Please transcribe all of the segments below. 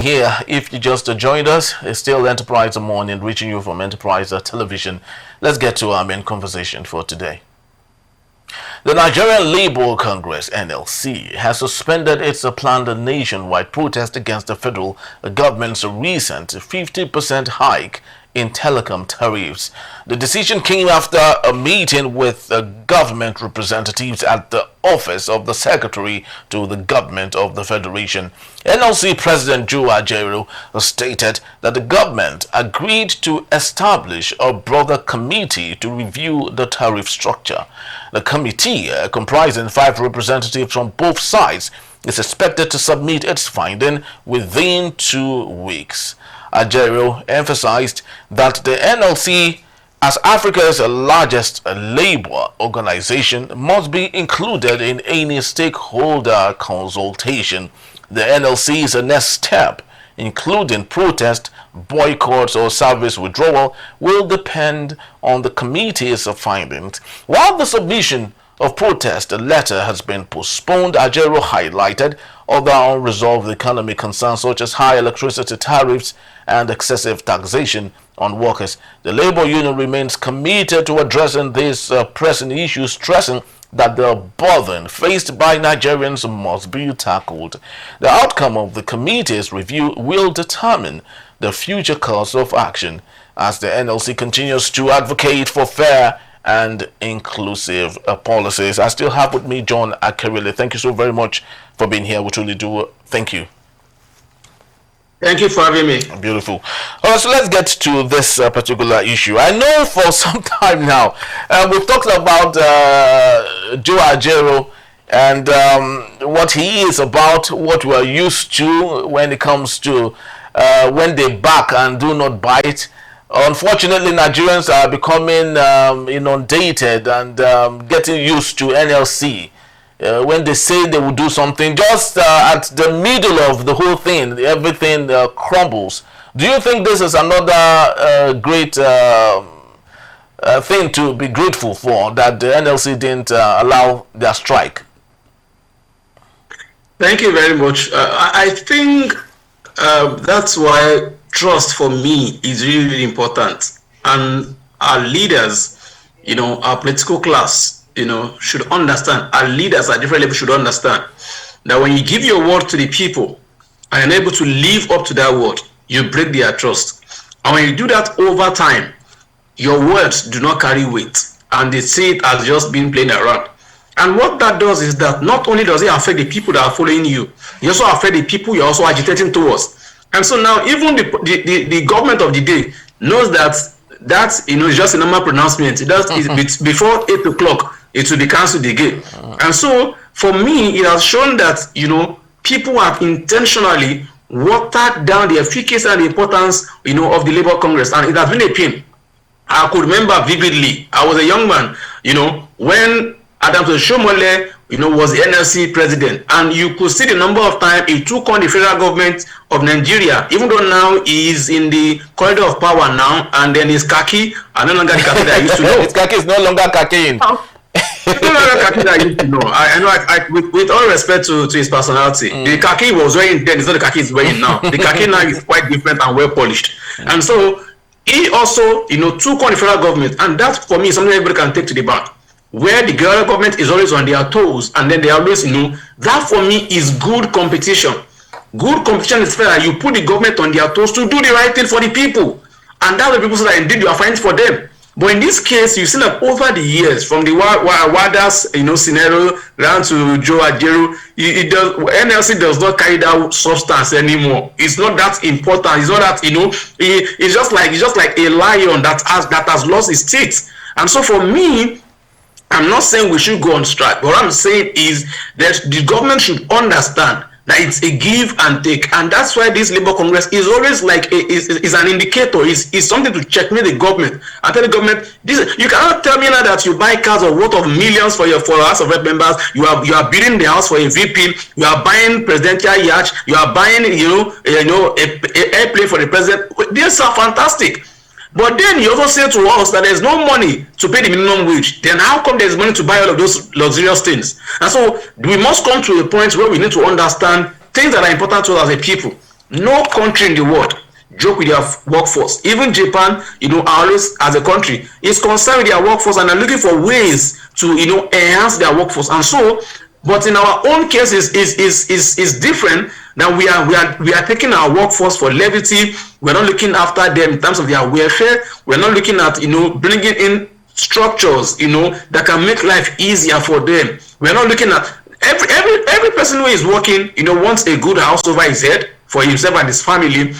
here. If you just joined us, it's still Enterprise Morning, reaching you from Enterprise Television. Let's get to our main conversation for today. The Nigerian Labour Congress, NLC, has suspended its planned nationwide protest against the federal government's recent 50% hike in telecom tariffs. The decision came after a meeting with government representatives at the office of the Secretary to the Government of the Federation. NLC President Joe Ajaero stated that the government agreed to establish a broader committee to review the tariff structure. The committee, comprising 5 representatives from both sides, is expected to submit its finding within 2 weeks. Ajaero emphasized that the NLC, as Africa's largest labor organization, must be included in any stakeholder consultation. The NLC's next step, including protest, boycotts, or service withdrawal, will depend on the committee's findings. While the submission of protest letter has been postponed, Ajaero highlighted other unresolved economic concerns such as high electricity tariffs and excessive taxation on workers. The labor union remains committed to addressing these pressing issues, stressing that the burden faced by Nigerians must be tackled. The outcome of the committee's review will determine the future course of action as the NLC continues to advocate for fair and inclusive policies. I still have with me John Akerele. Thank you so very much for being here. We truly do thank you. Thank you for having me. Beautiful. All right, so let's get to this particular issue. I know for some time now, we've talked about Joe Ajaero and what he is about, what we are used to when it comes to when they back and do not bite. Unfortunately, Nigerians are becoming inundated and getting used to NLC. When they say they will do something, just at the middle of the whole thing, everything crumbles. Do you think this is another great thing to be grateful for, that the NLC didn't allow their strike? Thank you very much. I think that's why trust for me is really, really important. And our leaders, our political class, should understand, our leaders at different levels should understand that when you give your word to the people and you're able to live up to that word, you break their trust. And when you do that over time, your words do not carry weight and they see it as just being playing around. And what that does is that not only does it affect the people that are following you, it also affect the people you're also agitating towards. And so now even the government of the day knows that that's just a normal pronouncement. It's before 8 o'clock. It will be cancelled again. And so, for me, it has shown that, people have intentionally watered down the efficacy and the importance, of the Labour Congress. And it has been a pain. I could remember vividly, I was a young man, when Adams Oshomole, was the NLC president. And you could see the number of times he took on the federal government of Nigeria, even though now he is in the corridor of power now, and then his khaki are no longer the khaki that I used to know. His khaki is no longer khaki. I know, with all respect to his personality, the khaki he was wearing then is not the khaki he's wearing now. The khaki now is quite different and well polished. And so he also, took on the federal government, and that for me is something everybody can take to the bank. Where the federal government is always on their toes, and then they always, that for me is good competition. Good competition is fair. You put the government on their toes to do the right thing for the people, and that's the people say that indeed you are fighting for them. But in this case, you see that over the years, from the Wada's scenario down to Joe Ajaero, NLC does not carry that substance anymore. It's not that important. It's not that it's just like a lion that has lost its teeth. And so for me, I'm not saying we should go on strike. What I'm saying is that the government should understand that it's a give and take, and that's why this Labour Congress is always like is an indicator, is something to checkmate the government and tell the government you cannot tell me now that you buy cars of worth of millions for House of Rep members, you are building the house for a VP, you are buying presidential yacht, you are buying a airplane for the president. These are fantastic. But then you also say to us that there's no money to pay the minimum wage. Then how come there's money to buy all of those luxurious things? And so we must come to a point where we need to understand things that are important to us as a people. No country in the world joke with their workforce. Even Japan, are always, as a country, is concerned with their workforce and are looking for ways to, enhance their workforce. And so, but in our own case is different. That we are taking our workforce for levity. We're not looking after them in terms of their welfare. We're not looking at, bringing in structures, that can make life easier for them. We're not looking at every person who is working, wants a good house over his head for himself and his family.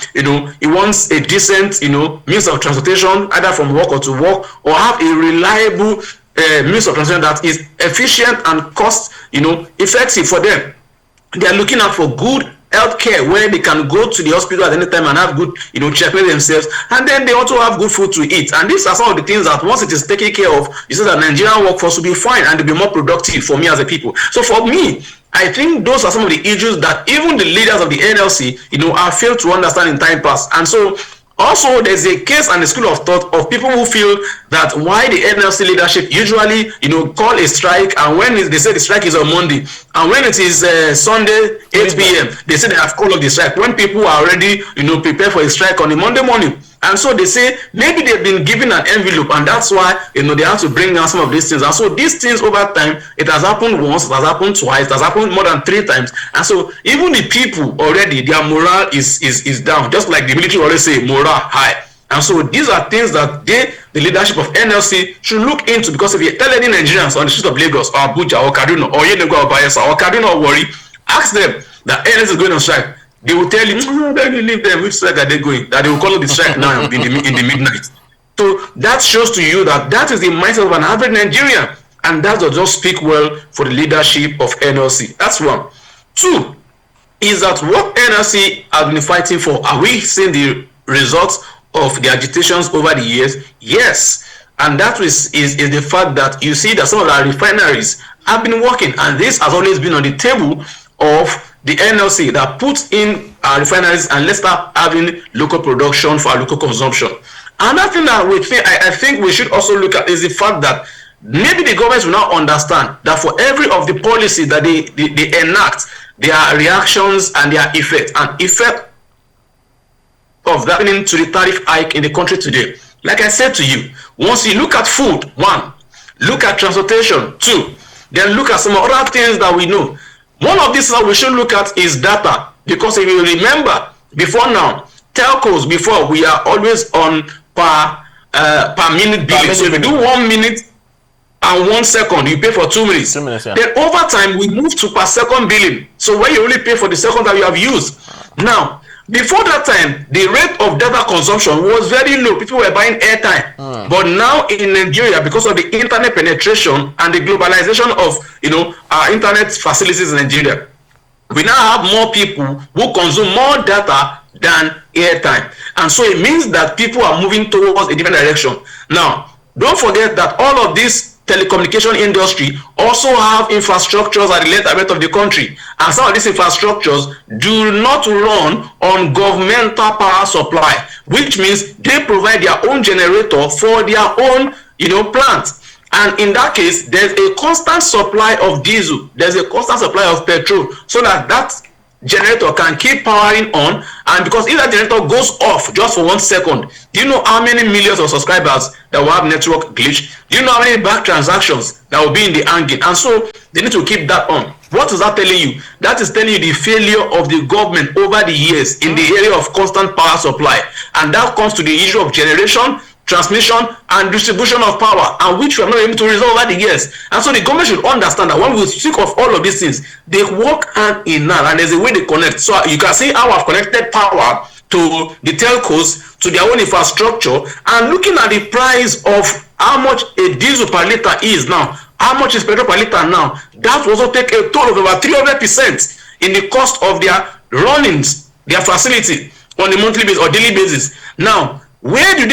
He wants a decent, means of transportation, either from work or to work, or have a reliable means of transportation that is efficient and cost, effective for them. They are looking out for good healthcare where they can go to the hospital at any time and have good, checkmate themselves, and then they also have good food to eat. And these are some of the things that once it is taken care of, you see that Nigerian workforce will be fine and they'll be more productive for me as a people. So for me, I think those are some of the issues that even the leaders of the NLC, have failed to understand in time past. And so also, there's a case and a school of thought of people who feel that why the NLC leadership usually, call a strike, and when they say the strike is on Monday, and when it is Sunday 8 p.m., they say they have called off the strike. When people are already, prepared for a strike on a Monday morning, and so they say maybe they've been given an envelope, and that's why they have to bring down some of these things. And so these things over time, it has happened once, it has happened twice, it has happened more than 3 times. And so even the people already, their morale is down, just like the military always say, morale high. And so these are things that the leadership of NLC should look into, because if you tell any Nigerians on the streets of Lagos or Abuja or Kaduna or Yenagoa or Bayelsa or Kaduna or Warri, ask them that NLC is going on strike. They will tell you, then you leave them. Which strike are they going? That they will call it the strike now in the midnight. So that shows to you that is the mindset of an average Nigerian, and that does not speak well for the leadership of NLC. That's one. 2 is that what NLC has been fighting for. Are we seeing the results of the agitations over the years? Yes, and that is the fact that you see that some of our refineries have been working, and this has always been on the table of the NLC that puts in our refineries, and let's start having local production for our local consumption. Another thing that I think we should also look at is the fact that maybe the government will now understand that for every of the policy that they enact, there are reactions and their effect of that to the tariff hike in the country today. Like I said to you, once you look at food, 1, look at transportation, 2, then look at some other things that we know. One of these that we should look at is data, because if you remember, before now, telcos before, we are always on per minute billing. So if you do 1 minute and 1 second, you pay for 2 minutes. 2 minutes, yeah. Then over time, we move to per second billing. So where you only pay for the second that you have used. Now, before that time, the rate of data consumption was very low. People were buying airtime. But now in Nigeria, because of the internet penetration and the globalization of our internet facilities in Nigeria, we now have more people who consume more data than airtime. And so it means that people are moving towards a different direction. Now, don't forget that all of this telecommunication industry also have infrastructures at the length of the country, and some of these infrastructures do not run on governmental power supply, which means they provide their own generator for their own plants. And in that case, there's a constant supply of diesel, there's a constant supply of petrol, so that generator can keep powering on. And because if that generator goes off just for 1 second, do you know how many millions of subscribers that will have network glitch? Do you know how many bank transactions that will be in the hanging? And so they need to keep that on. What is that telling you? That is telling you the failure of the government over the years in the area of constant power supply. And that comes to the issue of generation, transmission, and distribution of power, and which we are not able to resolve over the years. And so the government should understand that when we speak of all of these things, they work hand in hand, and there's a way they connect. So you can see how I've connected power to the telcos, to their own infrastructure, and looking at the price of how much a diesel per liter is now, how much is petrol per liter now, that will also take a toll of about 300% in the cost of their runnings, their facility on a monthly basis or daily basis. Now, where do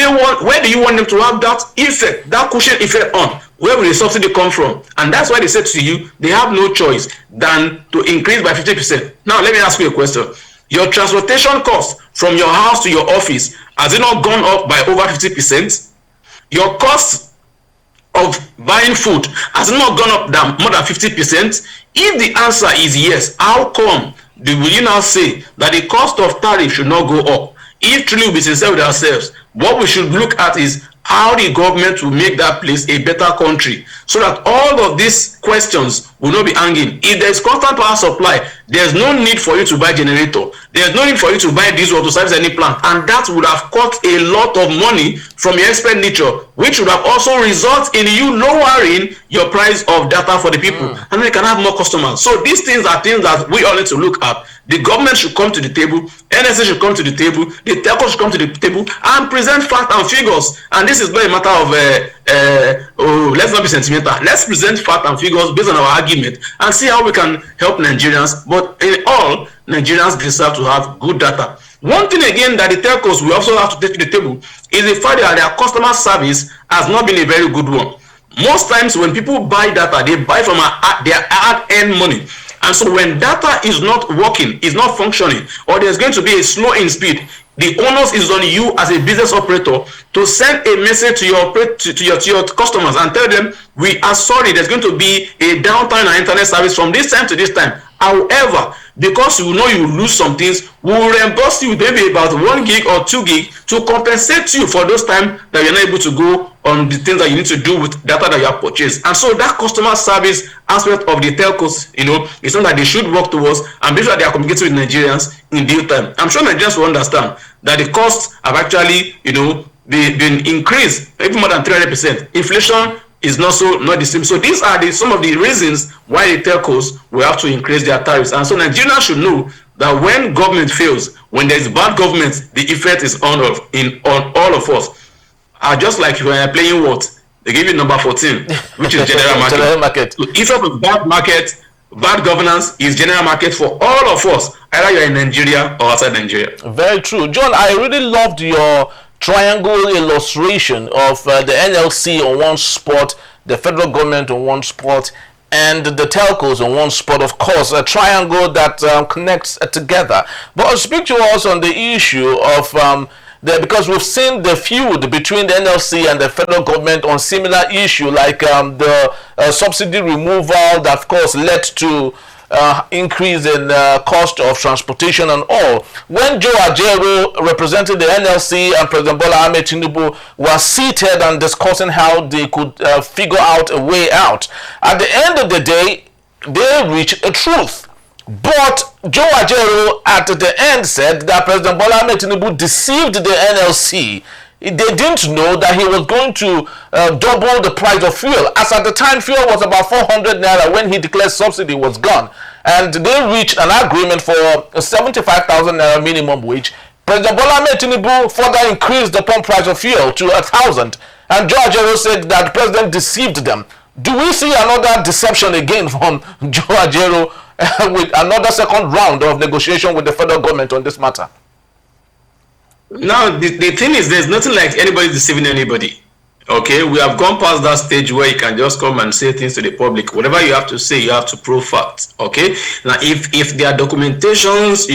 you want them to have that effect, that cushion effect on? Where will the subsidy come from? And that's why they said to you, they have no choice than to increase by 50%. Now, let me ask you a question. Your transportation cost from your house to your office, has it not gone up by over 50%? Your cost of buying food, has it not gone up more than 50%? If the answer is yes, how come will you now say that the cost of tariff should not go up? If truly we be sincere with ourselves, what we should look at is how the government will make that place a better country, so that all of these questions will not be hanging. If there is constant power supply, there's no need for you to buy generator. There's no need for you to buy diesel to service any plant, and that would have cut a lot of money from your expenditure, which would have also resulted in you lowering your price of data for the people, and then you can have more customers. So these things are things that we all need to look at. The government should come to the table, NSA should come to the table, the telco should come to the table and present facts and figures. And this is not a matter of let's not be sentimental. Let's present facts and figures based on our argument and see how we can help Nigerians. But in all, Nigerians deserve to have good data. One thing again that the telcos will also have to take to the table is the fact that their customer service has not been a very good one. Most times when people buy data, they buy from their hard-earned money. And so when data is not working, is not functioning, or there's going to be a slow in speed, the onus is on you as a business operator to send a message to your customers and tell them, we are sorry, there's going to be a downtime in our internet service from this time to this time. However, because you know you lose some things, we will reimburse you maybe about 1 gig or 2 gig to compensate you for those times that you're not able to go on the things that you need to do with data that you have purchased. And so that customer service aspect of the telcos, is something that they should work towards and be sure they are communicating with Nigerians in due time. I'm sure Nigerians will understand that the costs have actually, been increased even more than 300%. Inflation is not the same. So these are some of the reasons why the telcos will have to increase their tariffs. And so Nigerians should know that when government fails, when there is bad government, the effect is on all of us. Just like when you're playing what? They give you number 14, which is general market. General market. So effect of bad market, bad governance is general market for all of us, either you're in Nigeria or outside Nigeria. Very true. John, I really loved your triangle illustration of the NLC on one spot, the federal government on one spot, and the telcos on one spot. Of course, a triangle that connects together. But I'll speak to us on the issue of because we've seen the feud between the NLC and the federal government on similar issue, like the subsidy removal that, of course, led to increase in cost of transportation and all. When Joe Ajaero, representing the NLC, and President Bola Ahmed Tinubu were seated and discussing how they could figure out a way out, at the end of the day, they reached a truth. But Joe Ajaero at the end said that President Bola Ahmed Tinubu deceived the NLC. They didn't know that he was going to double the price of fuel. As at the time, fuel was about 400 naira when he declared subsidy was gone. And they reached an agreement for a 75,000 naira minimum wage. President Bola Ahmed Tinubu further increased the pump price of fuel to 1,000. And Joe Ajaero said that the president deceived them. Do we see another deception again from Joe Ajaero with another second round of negotiation with the federal government on this matter? Now, the thing is, there's nothing like anybody deceiving anybody. Okay, we have gone past that stage where you can just come and say things to the public. Whatever you have to say, you have to prove facts. Okay, now if there are documentations,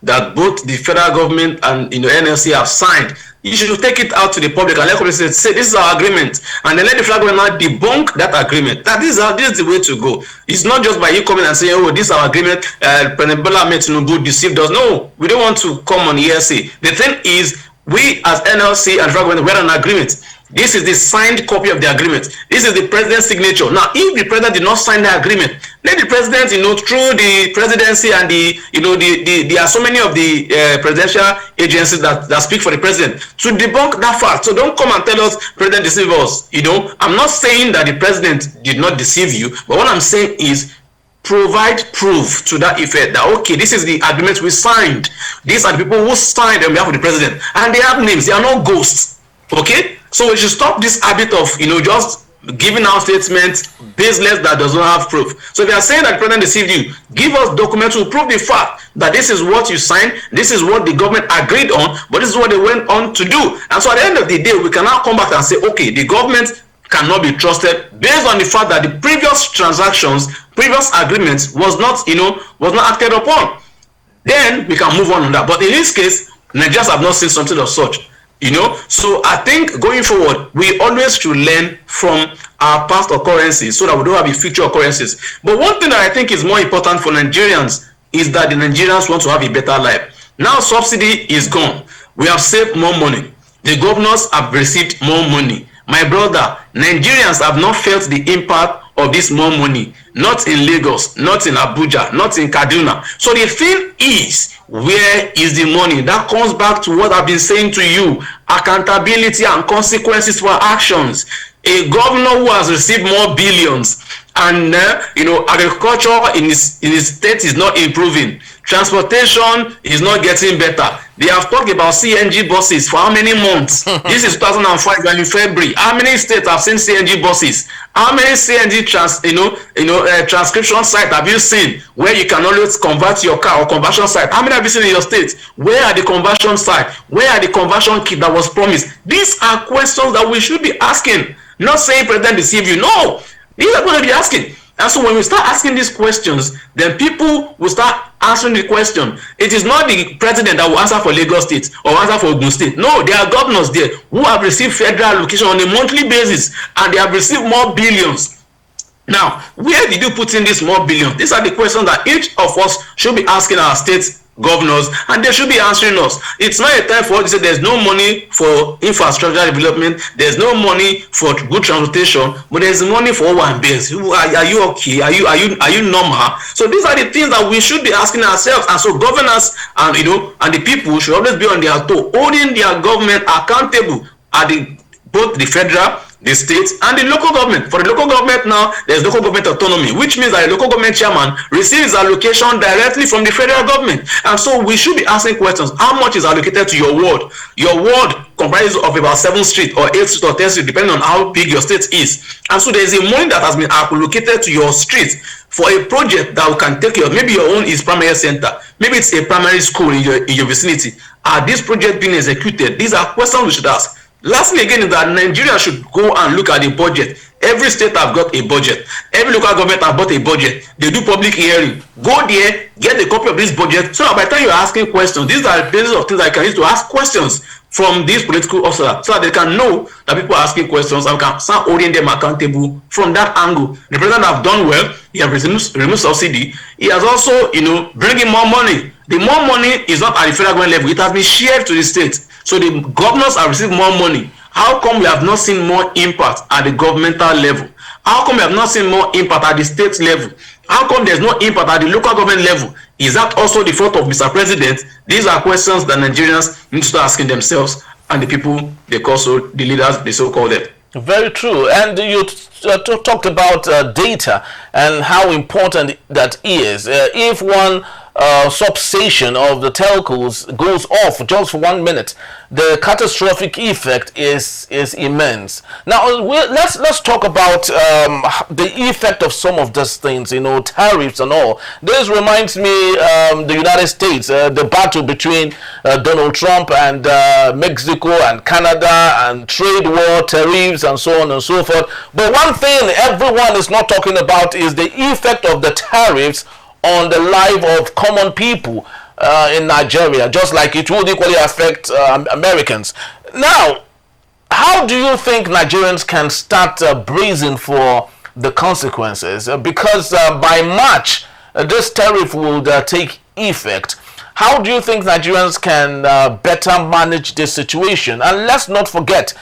that both the federal government and NLC have signed, you should take it out to the public and let people say this is our agreement, and then let the federal government debunk that agreement. That this is the way to go. It's not just by you coming and saying, oh, this is our agreement, President Bola Ahmed Tinubu deceived us. No, we don't want to come on hearsay. The thing is, we as NLC and federal government, we're on an agreement. This is the signed copy of the agreement. This is the president's signature. Now, if the president did not sign the agreement, let the president, through the presidency and there are so many of the presidential agencies that speak for the president to debunk that fact. So don't come and tell us president deceived us. I'm not saying that the president did not deceive you, but what I'm saying is provide proof to that effect that, okay, this is the agreement we signed. These are the people who signed on behalf of the president, and they have names. They are not ghosts. Okay, so we should stop this habit of just giving out statements baseless that does not have proof. So if you are saying that the president deceived you, give us documents to prove the fact that this is what you signed, this is what the government agreed on, but this is what they went on to do. And so at the end of the day, we can now come back and say, okay, the government cannot be trusted based on the fact that the previous transactions, previous agreements was not acted upon. Then we can move on that. But in this case, Nigerians have not seen something of such. So I think going forward, we always should learn from our past occurrences so that we don't have future occurrences. But one thing that I think is more important for Nigerians is that the Nigerians want to have a better life. Now subsidy is gone. We have saved more money. The governors have received more money. My brother, Nigerians have not felt the impact of this more money. Not in Lagos, not in Abuja, not in Kaduna. So the thing is, where is the money? That comes back to what I've been saying to you. Accountability and consequences for actions. A governor who has received more billions and agriculture in his state is not improving. Transportation is not getting better. They have talked about CNG buses for how many months? This is 2005 and in February. How many states have seen CNG buses? How many CNG transcription sites have you seen where you can always convert your car or conversion site? How many have you seen in your state? Where are the conversion sites? Where are the conversion kit that was promised? These are questions that we should be asking. Not saying President deceive you. No, these are going to be asking. And so when we start asking these questions, then people will start answering the question. It is not the president that will answer for Lagos State or answer for Ogun State. No, there are governors there who have received federal allocation on a monthly basis, and they have received more billions. Now, where did you put in these more billions? These are the questions that each of us should be asking our state governors, and they should be answering us. It's not a time for us to say there's no money for infrastructure development, there's no money for good transportation, but there's money for one base. Are you okay? Are you normal? So these are the things that we should be asking ourselves. And so governors and and the people should always be on their toe, holding their government accountable at both the federal, the state, and the local government. For the local government now, there's local government autonomy, which means that the local government chairman receives allocation directly from the federal government. And so we should be asking questions. How much is allocated to your ward? Your ward comprises of about 7 streets or 8 streets or 10 streets, depending on how big your state is. And so there's a money that has been allocated to your street for a project that can take care of. Maybe your own is primary center. Maybe it's a primary school in your vicinity. Are this project being executed? These are questions we should ask. Lastly, again, is that Nigeria should go and look at the budget. Every state have got a budget. Every local government have got a budget. They do public hearing. Go there, get a copy of this budget. So that by the time you're asking questions, these are the basis of things that I can use to ask questions from these political officers, so that they can know that people are asking questions and we can start holding them accountable from that angle. The president have done well. He has removed subsidy. He has also, bringing more money. The more money is not at the federal government level. It has been shared to the state. So the governors have received more money. How come we have not seen more impact at the governmental level? How come we have not seen more impact at the state level? How come there's no impact at the local government level? Is that also the fault of Mr. President? These are questions that Nigerians need to start asking themselves, and the people, they call so, the leaders, they so call them. Very true. And you talked about data and how important that is. If one substation of the telcos goes off just for 1 minute, the catastrophic effect is immense. Now let's talk about the effect of some of these things, tariffs and all. This reminds me the United States, the battle between Donald Trump and Mexico and Canada, and trade war, tariffs, and so on and so forth. But one thing everyone is not talking about is the effect of the tariffs on the life of common people in Nigeria, just like it would equally affect Americans. Now, how do you think Nigerians can start bracing for the consequences? Because by March, this tariff will take effect. How do you think Nigerians can better manage this situation? And let's not forget,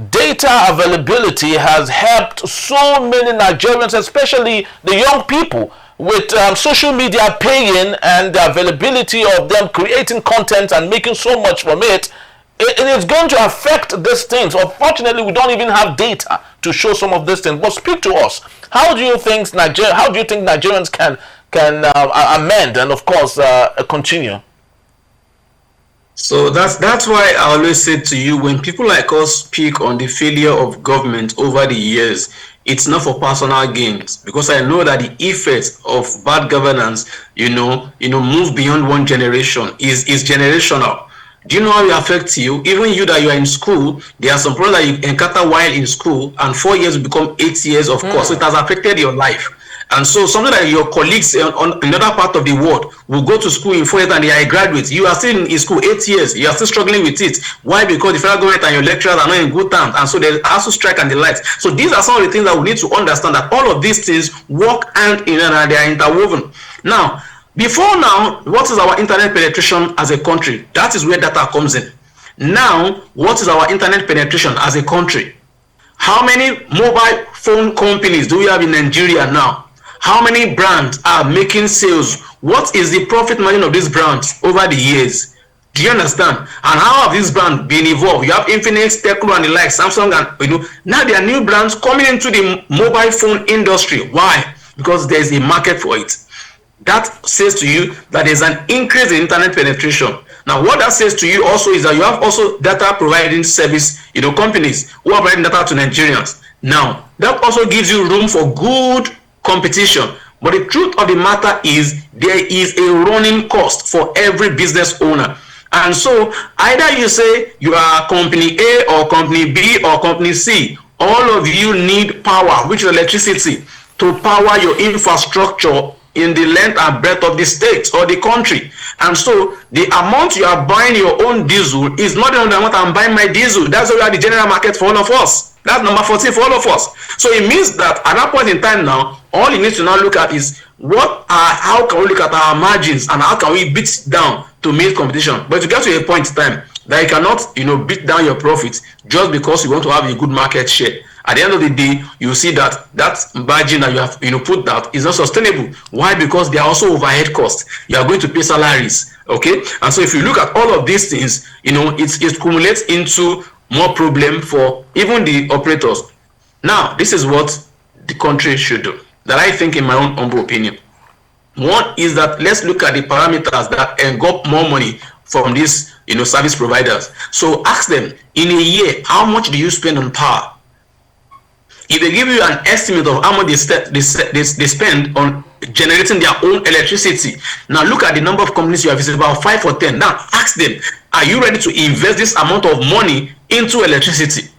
data availability has helped so many Nigerians, especially the young people, with social media paying and the availability of them creating content and making so much from it. It is going to affect these things. Unfortunately, we don't even have data to show some of these things. But speak to us. How do you think Nigerians can amend and, of course, continue? So that's why I always say to you, when people like us speak on the failure of government over the years, it's not for personal gains, because I know that the effects of bad governance, move beyond one generation, is generational. Do you know how it affects you? Even you that you are in school, there are some problems that you encounter while in school, and 4 years will become 8 years, of course. So it has affected your life. And so something that your colleagues on another part of the world will go to school in 4 years and they are graduates. You are still in school 8 years. You are still struggling with it. Why? Because the federal government and your lecturers are not in good terms. And so they also strike and the likes. So these are some of the things that we need to understand, that all of these things work hand in hand and they are interwoven. Now, Before now, what is our internet penetration as a country? That is where data comes in. Now, what is our internet penetration as a country? How many mobile phone companies do we have in Nigeria now? How many brands are making sales? What is the profit margin of these brands over the years? Do you understand? And how have these brands been evolved? You have Infinix, Tecno, and the like, Samsung, and now there are new brands coming into the mobile phone industry. Why? Because there is a market for it. That says to you that there's an increase in internet penetration. Now, what that says to you also is that you have also data providing service, companies who are providing data to Nigerians. Now, that also gives you room for good competition. But the truth of the matter is there is a running cost for every business owner. And so either you say you are company A or company B or company C, all of you need power, which is electricity, to power your infrastructure in the length and breadth of the state or the country. And so the amount you are buying your own diesel is not the amount I'm buying my diesel. That's why we are the general market for all of us. That's number 14 for all of us. So it means that at that point in time now, all you need to now look at is how can we look at our margins and how can we beat down to meet competition. But to get to a point in time that you cannot beat down your profits just because you want to have a good market share. At the end of the day, you see that margin that you have put that is not sustainable. Why? Because there are also overhead costs. You are going to pay salaries. Okay, and so if you look at all of these things, it accumulates into more problem for even the operators. Now, this is what the country should do, that I think, in my own humble opinion. One is that let's look at the parameters that engulf more money from these service providers. So ask them, in a year, how much do you spend on power? If they give you an estimate of how much they spend on generating their own electricity, now look at the number of companies you have. It's about 5 or 10. Now ask them, are you ready to invest this amount of money into electricity?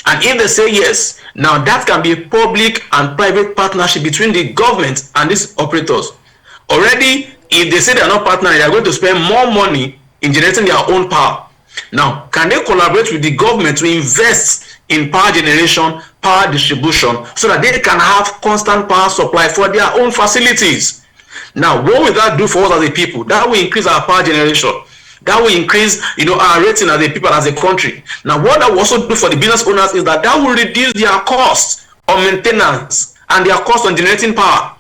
And if they say yes, now that can be public and private partnership between the government and these operators. Already, if they say they are not partnering, they are going to spend more money in generating their own power. Now, can they collaborate with the government to invest in power generation, power distribution, so that they can have constant power supply for their own facilities? Now, what will that do for us as a people? That will increase our power generation. That will increase, our rating as a people, as a country. Now, what that will also do for the business owners is that will reduce their costs on maintenance and their cost on generating power.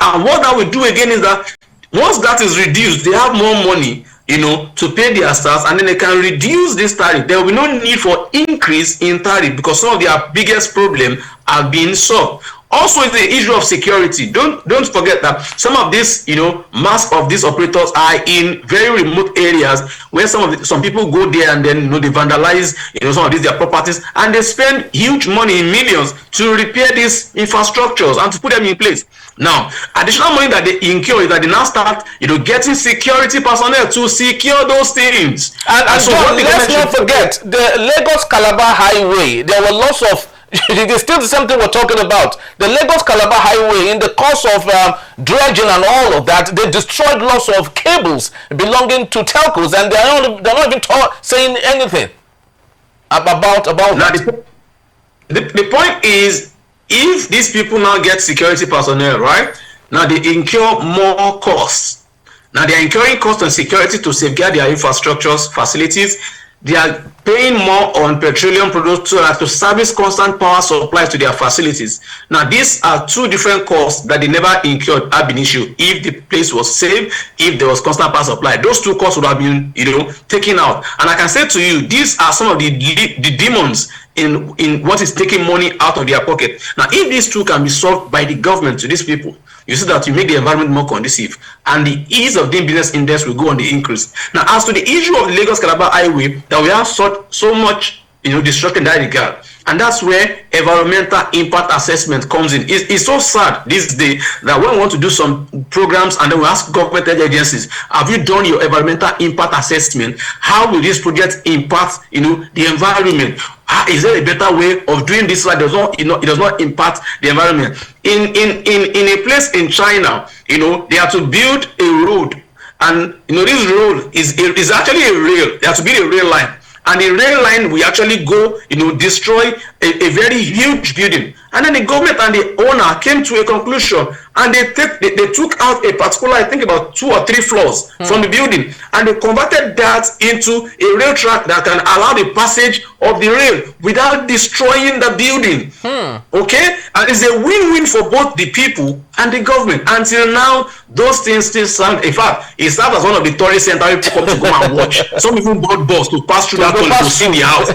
And what that will do again is that once that is reduced, they have more money, to pay their staff, and then they can reduce this tariff. There will be no need for increase in tariff because some of their biggest problems are being solved. Also, the issue of security. Don't forget that some of these, mass of these operators are in very remote areas where some people go there and then they vandalize some of their properties, and they spend huge money in millions to repair these infrastructures and to put them in place. Now, additional money that they incur is that they now start getting security personnel to secure those things. And so John, let's not forget the Lagos Calabar Highway. There were lots of it is still the same thing we're talking about. The Lagos Calabar Highway, in the course of dredging and all of that, they destroyed lots of cables belonging to telcos, and they're not even saying anything about now, that. The point is, if these people now get security personnel, right? Now they incur more costs. Now they are incurring costs on security to safeguard their infrastructures, facilities. They are paying more on petroleum products to service constant power supplies to their facilities. Now, these are two different costs that they never incurred ab initio. If the place was safe, if there was constant power supply, those two costs would have been, taken out. And I can say to you, these are some of the demons in what is taking money out of their pocket. Now, if these two can be solved by the government to these people, you see that you make the environment more conducive, and the ease of doing business index will go on the increase. Now, as to the issue of the Lagos Calabar Highway, that we have so much destruction in that regard, and that's where environmental impact assessment comes in. It's so sad this day that when we want to do some programs and then we ask government agencies, have you done your environmental impact assessment? How will this project impact the environment? Is there a better way of doing this so that it does not impact the environment? In a place in China, they have to build a road, and this road is actually a rail. They have to build a rail line, and the rail line will actually go destroy a very huge building. And then the government and the owner came to a conclusion, and they took out a particular, I think about 2 or 3 floors from the building, and they converted that into a rail track that can allow the passage of the rail without destroying the building. Okay? And it's a win-win for both the people and the government. Until now, those things still stand. In fact, it serves as one of the tourist centers people come to go and watch. Some even bought bus to pass through that tunnel to see the house.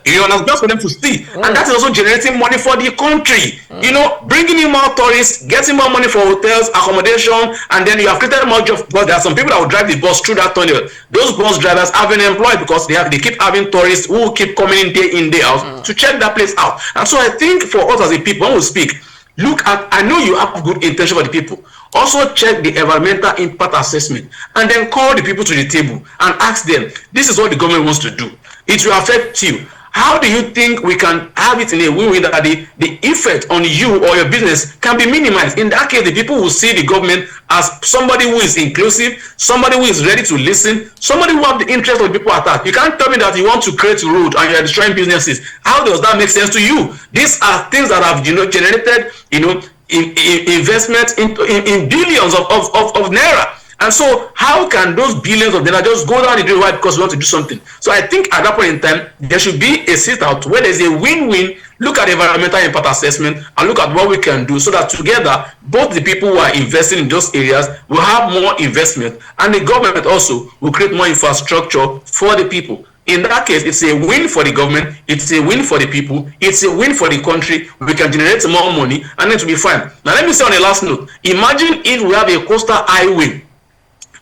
You know, just for them to see. And that is also generating money for the country. You know, bringing in more tourists, getting more money for hotels, accommodation, and then you have created more jobs. Because there are some people that will drive the bus through that tunnel. Those bus drivers have been employed because they keep having tourists who keep coming in day out to check that place out. And so I think for us as a people, when we speak, look at, I know you have good intention for the people. Also check the environmental impact assessment, and then call the people to the table and ask them, this is what the government wants to do. It will affect you. How do you think we can have it in a win-win that the effect on you or your business can be minimized? In that case, the people will see the government as somebody who is inclusive, somebody who is ready to listen, somebody who has the interest of the people at heart. You can't tell me that you want to create a road and you are destroying businesses. How does that make sense to you? These are things that have, you know, generated, you know, investment in billions of naira. And so how can those billions of naira just go down the drain? Why? Because we want to do something. So I think at that point in time, there should be a sit-out where there's a win-win. Look at the environmental impact assessment and look at what we can do so that together, both the people who are investing in those areas will have more investment, and the government also will create more infrastructure for the people. In that case, it's a win for the government, it's a win for the people, it's a win for the country. We can generate more money and it will be fine. Now let me say on a last note, imagine if we have a coastal highway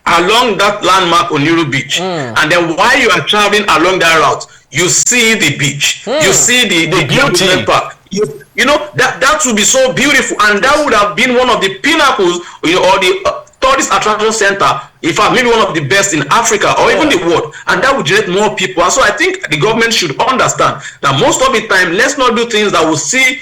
along that landmark on Oniru Beach, and then while you are traveling along that route, you see the beach, you see the beauty park. You know, that would be so beautiful, and that would have been one of the pinnacles, you know, or the tourist attraction center, in fact maybe one of the best in Africa or even the world, and that would generate more people. And so I think the government should understand that most of the time, let's not do things that will seem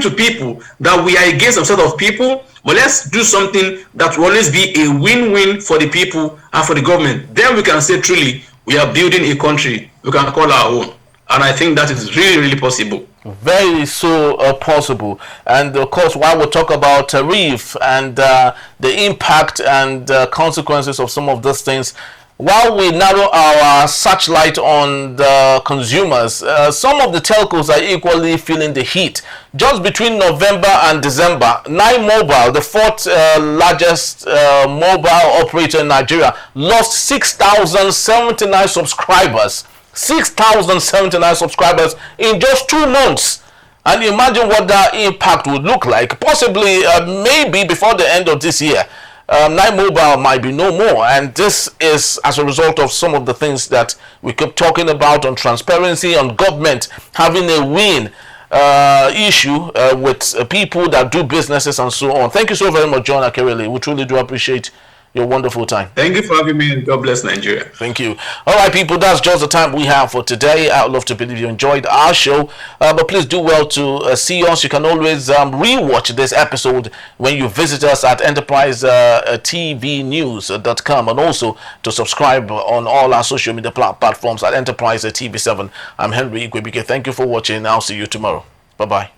to people that we are against some set of people, but let's do something that will always be a win-win for the people and for the government. Then we can say truly we are building a country we can call our own. And I think that is really, really possible. Very so possible. And of course, while we talk about tariff and the impact and consequences of some of those things, while we narrow our searchlight on the consumers, some of the telcos are equally feeling the heat. Just between November and December, 9Mobile, the fourth largest mobile operator in Nigeria, lost 6,079 subscribers. 6,079 subscribers in just 2 months. And imagine what that impact would look like. Possibly, maybe before the end of this year, 9Mobile might be no more. And this is as a result of some of the things that we keep talking about on transparency, on government having a win issue with people that do businesses and so on. Thank you so very much, John Akerele. We truly do appreciate your wonderful time. Thank you for having me, and God bless Nigeria. Thank you. All right, people, that's just the time we have for today. I'd love to believe you enjoyed our show, but please do well to see us. You can always rewatch this episode when you visit us at enterprisetvnews.com, and also to subscribe on all our social media platforms at Enterprise TV7. I'm Henry Igwebike. Thank you for watching. I'll see you tomorrow. Bye-bye.